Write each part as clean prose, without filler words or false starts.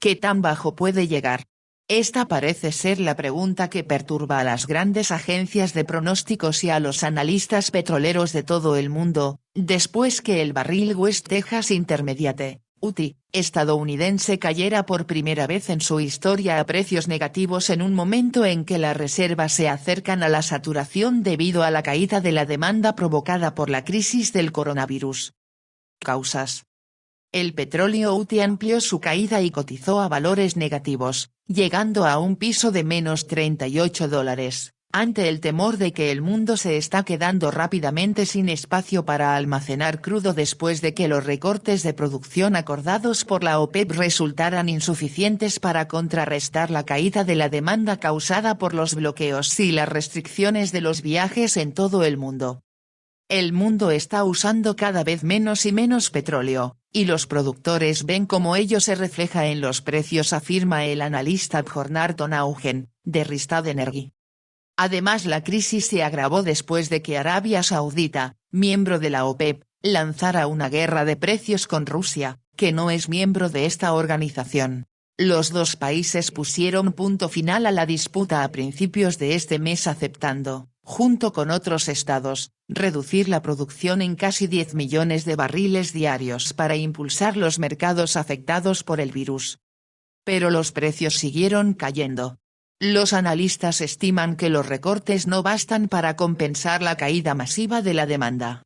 ¿Qué tan bajo puede llegar? Esta parece ser la pregunta que perturba a las grandes agencias de pronósticos y a los analistas petroleros de todo el mundo, después que el barril West Texas Intermediate, WTI, estadounidense cayera por primera vez en su historia a precios negativos en un momento en que las reservas se acercan a la saturación debido a la caída de la demanda provocada por la crisis del coronavirus. Causas. El petróleo WTI amplió su caída y cotizó a valores negativos, llegando a un piso de menos $38, ante el temor de que el mundo se está quedando rápidamente sin espacio para almacenar crudo después de que los recortes de producción acordados por la OPEP resultaran insuficientes para contrarrestar la caída de la demanda causada por los bloqueos y las restricciones de los viajes en todo el mundo. El mundo está usando cada vez menos y menos petróleo, y los productores ven cómo ello se refleja en los precios, afirma el analista Bjornar Tonaugen, de Rystad Energy. Además, la crisis se agravó después de que Arabia Saudita, miembro de la OPEP, lanzara una guerra de precios con Rusia, que no es miembro de esta organización. Los dos países pusieron punto final a la disputa a principios de este mes aceptando, junto con otros estados, reducir la producción en casi 10 millones de barriles diarios para impulsar los mercados afectados por el virus. Pero los precios siguieron cayendo. Los analistas estiman que los recortes no bastan para compensar la caída masiva de la demanda.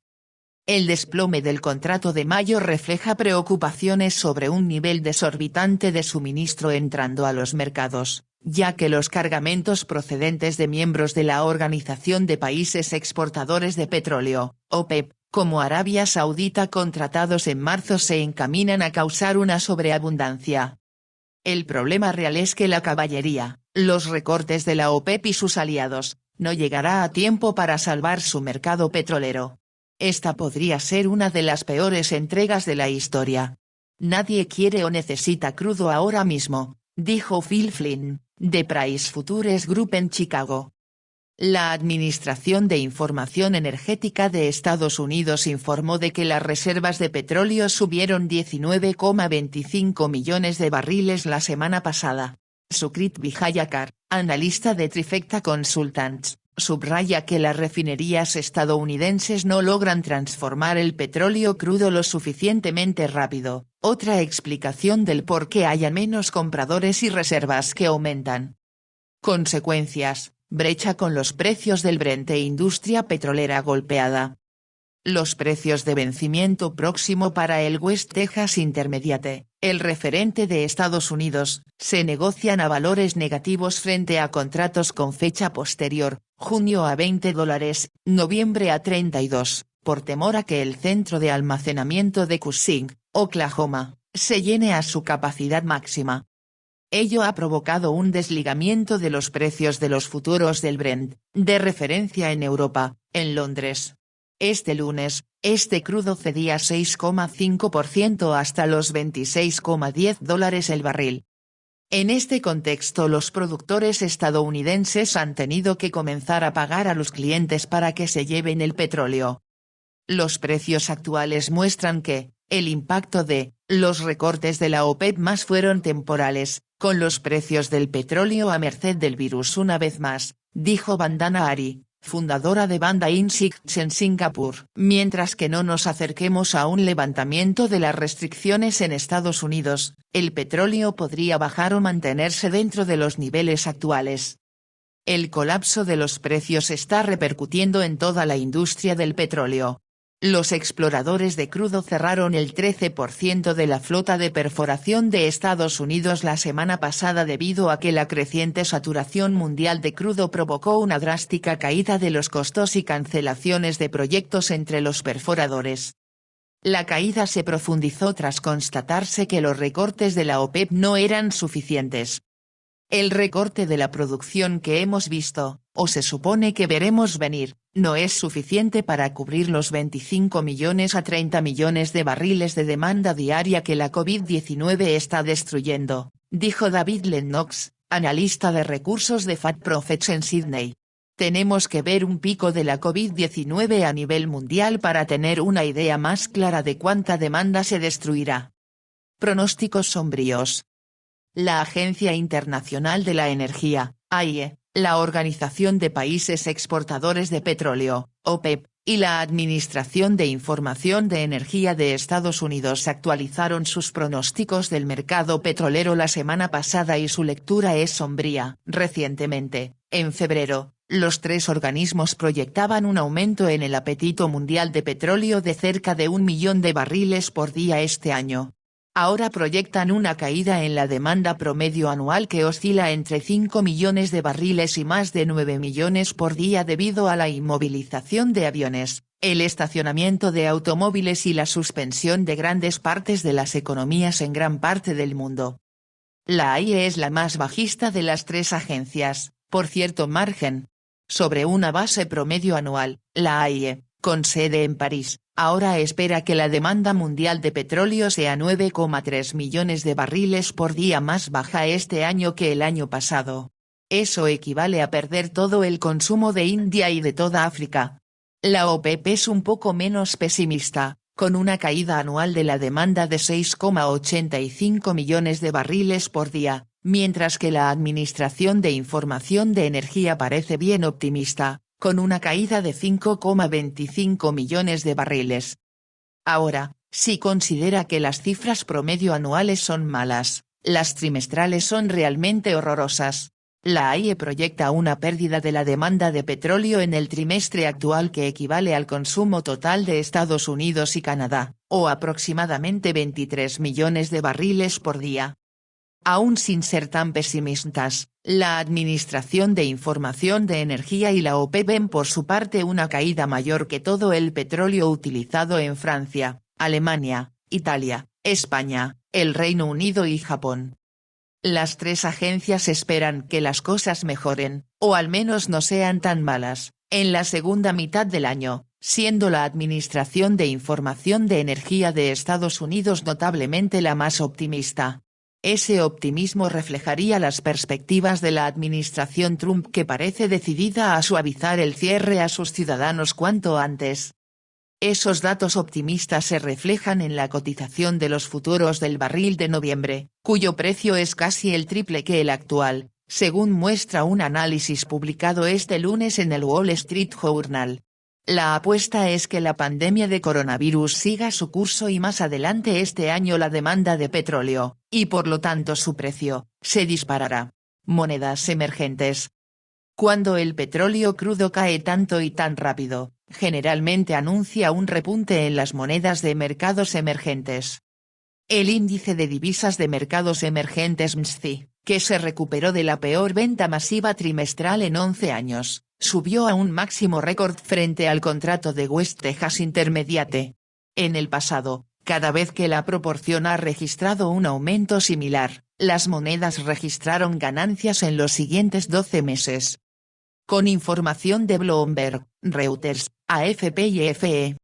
El desplome del contrato de mayo refleja preocupaciones sobre un nivel desorbitante de suministro entrando a los mercados, ya que los cargamentos procedentes de miembros de la Organización de Países Exportadores de Petróleo, OPEP, como Arabia Saudita contratados en marzo se encaminan a causar una sobreabundancia. El problema real es que la caballería, los recortes de la OPEP y sus aliados, no llegará a tiempo para salvar su mercado petrolero. Esta podría ser una de las peores entregas de la historia. Nadie quiere o necesita crudo ahora mismo, dijo Phil Flynn, de Price Futures Group en Chicago. La Administración de Información Energética de Estados Unidos informó de que las reservas de petróleo subieron 19,25 millones de barriles la semana pasada. Sukrit Vijayakar, analista de Trifecta Consultants, subraya que las refinerías estadounidenses no logran transformar el petróleo crudo lo suficientemente rápido, otra explicación del por qué haya menos compradores y reservas que aumentan. Consecuencias: brecha con los precios del Brent e industria petrolera golpeada. Los precios de vencimiento próximo para el West Texas Intermediate, el referente de Estados Unidos, se negocian a valores negativos frente a contratos con fecha posterior, junio a $20, noviembre a $32, por temor a que el centro de almacenamiento de Cushing, Oklahoma, se llene a su capacidad máxima. Ello ha provocado un desligamiento de los precios de los futuros del Brent, de referencia en Europa, en Londres. Este lunes, este crudo cedía 6,5% hasta los $26,10 el barril. En este contexto, los productores estadounidenses han tenido que comenzar a pagar a los clientes para que se lleven el petróleo. Los precios actuales muestran que, el impacto de los recortes de la OPEP más fueron temporales, con los precios del petróleo a merced del virus una vez más, dijo Vandana Ari, fundadora de Banda Insights en Singapur. Mientras que no nos acerquemos a un levantamiento de las restricciones en Estados Unidos, el petróleo podría bajar o mantenerse dentro de los niveles actuales. El colapso de los precios está repercutiendo en toda la industria del petróleo. Los exploradores de crudo cerraron el 13% de la flota de perforación de Estados Unidos la semana pasada debido a que la creciente saturación mundial de crudo provocó una drástica caída de los costos y cancelaciones de proyectos entre los perforadores. La caída se profundizó tras constatarse que los recortes de la OPEP no eran suficientes. El recorte de la producción que hemos visto, o se supone que veremos venir, no es suficiente para cubrir los 25 millones a 30 millones de barriles de demanda diaria que la COVID-19 está destruyendo, dijo David Lennox, analista de recursos de Fat Profits en Sydney. Tenemos que ver un pico de la COVID-19 a nivel mundial para tener una idea más clara de cuánta demanda se destruirá. Pronósticos sombríos. la Agencia Internacional de la Energía, AIE, la Organización de Países Exportadores de Petróleo, OPEP, y la Administración de Información de Energía de Estados Unidos actualizaron sus pronósticos del mercado petrolero la semana pasada y su lectura es sombría. Recientemente, en febrero, los tres organismos proyectaban un aumento en el apetito mundial de petróleo de cerca de 1 millón de barriles por día este año. Ahora proyectan una caída en la demanda promedio anual que oscila entre 5 millones de barriles y más de 9 millones por día debido a la inmovilización de aviones, el estacionamiento de automóviles y la suspensión de grandes partes de las economías en gran parte del mundo. La AIE es la más bajista de las tres agencias, por cierto margen. Sobre una base promedio anual, la AIE, con sede en París, ahora espera que la demanda mundial de petróleo sea 9,3 millones de barriles por día, más baja este año que el año pasado. Eso equivale a perder todo el consumo de India y de toda África. La OPEP es un poco menos pesimista, con una caída anual de la demanda de 6,85 millones de barriles por día, mientras que la Administración de Información de Energía parece bien optimista, con una caída de 5,25 millones de barriles. Ahora, si considera que las cifras promedio anuales son malas, las trimestrales son realmente horrorosas. La AIE proyecta una pérdida de la demanda de petróleo en el trimestre actual que equivale al consumo total de Estados Unidos y Canadá, o aproximadamente 23 millones de barriles por día. Aún sin ser tan pesimistas, la Administración de Información de Energía y la OPEP ven por su parte una caída mayor que todo el petróleo utilizado en Francia, Alemania, Italia, España, el Reino Unido y Japón. Las tres agencias esperan que las cosas mejoren, o al menos no sean tan malas, en la segunda mitad del año, siendo la Administración de Información de Energía de Estados Unidos notablemente la más optimista. Ese optimismo reflejaría las perspectivas de la administración Trump, que parece decidida a suavizar el cierre a sus ciudadanos cuanto antes. Esos datos optimistas se reflejan en la cotización de los futuros del barril de noviembre, cuyo precio es casi el triple que el actual, según muestra un análisis publicado este lunes en el Wall Street Journal. La apuesta es que la pandemia de coronavirus siga su curso y más adelante este año la demanda de petróleo, y por lo tanto su precio, se disparará. Monedas emergentes. Cuando el petróleo crudo cae tanto y tan rápido, generalmente anuncia un repunte en las monedas de mercados emergentes. El índice de divisas de mercados emergentes MSCI, que se recuperó de la peor venta masiva trimestral en 11 años, subió a un máximo récord frente al contrato de West Texas Intermediate. En el pasado, cada vez que la proporción ha registrado un aumento similar, las monedas registraron ganancias en los siguientes 12 meses. Con información de Bloomberg, Reuters, AFP y EFE.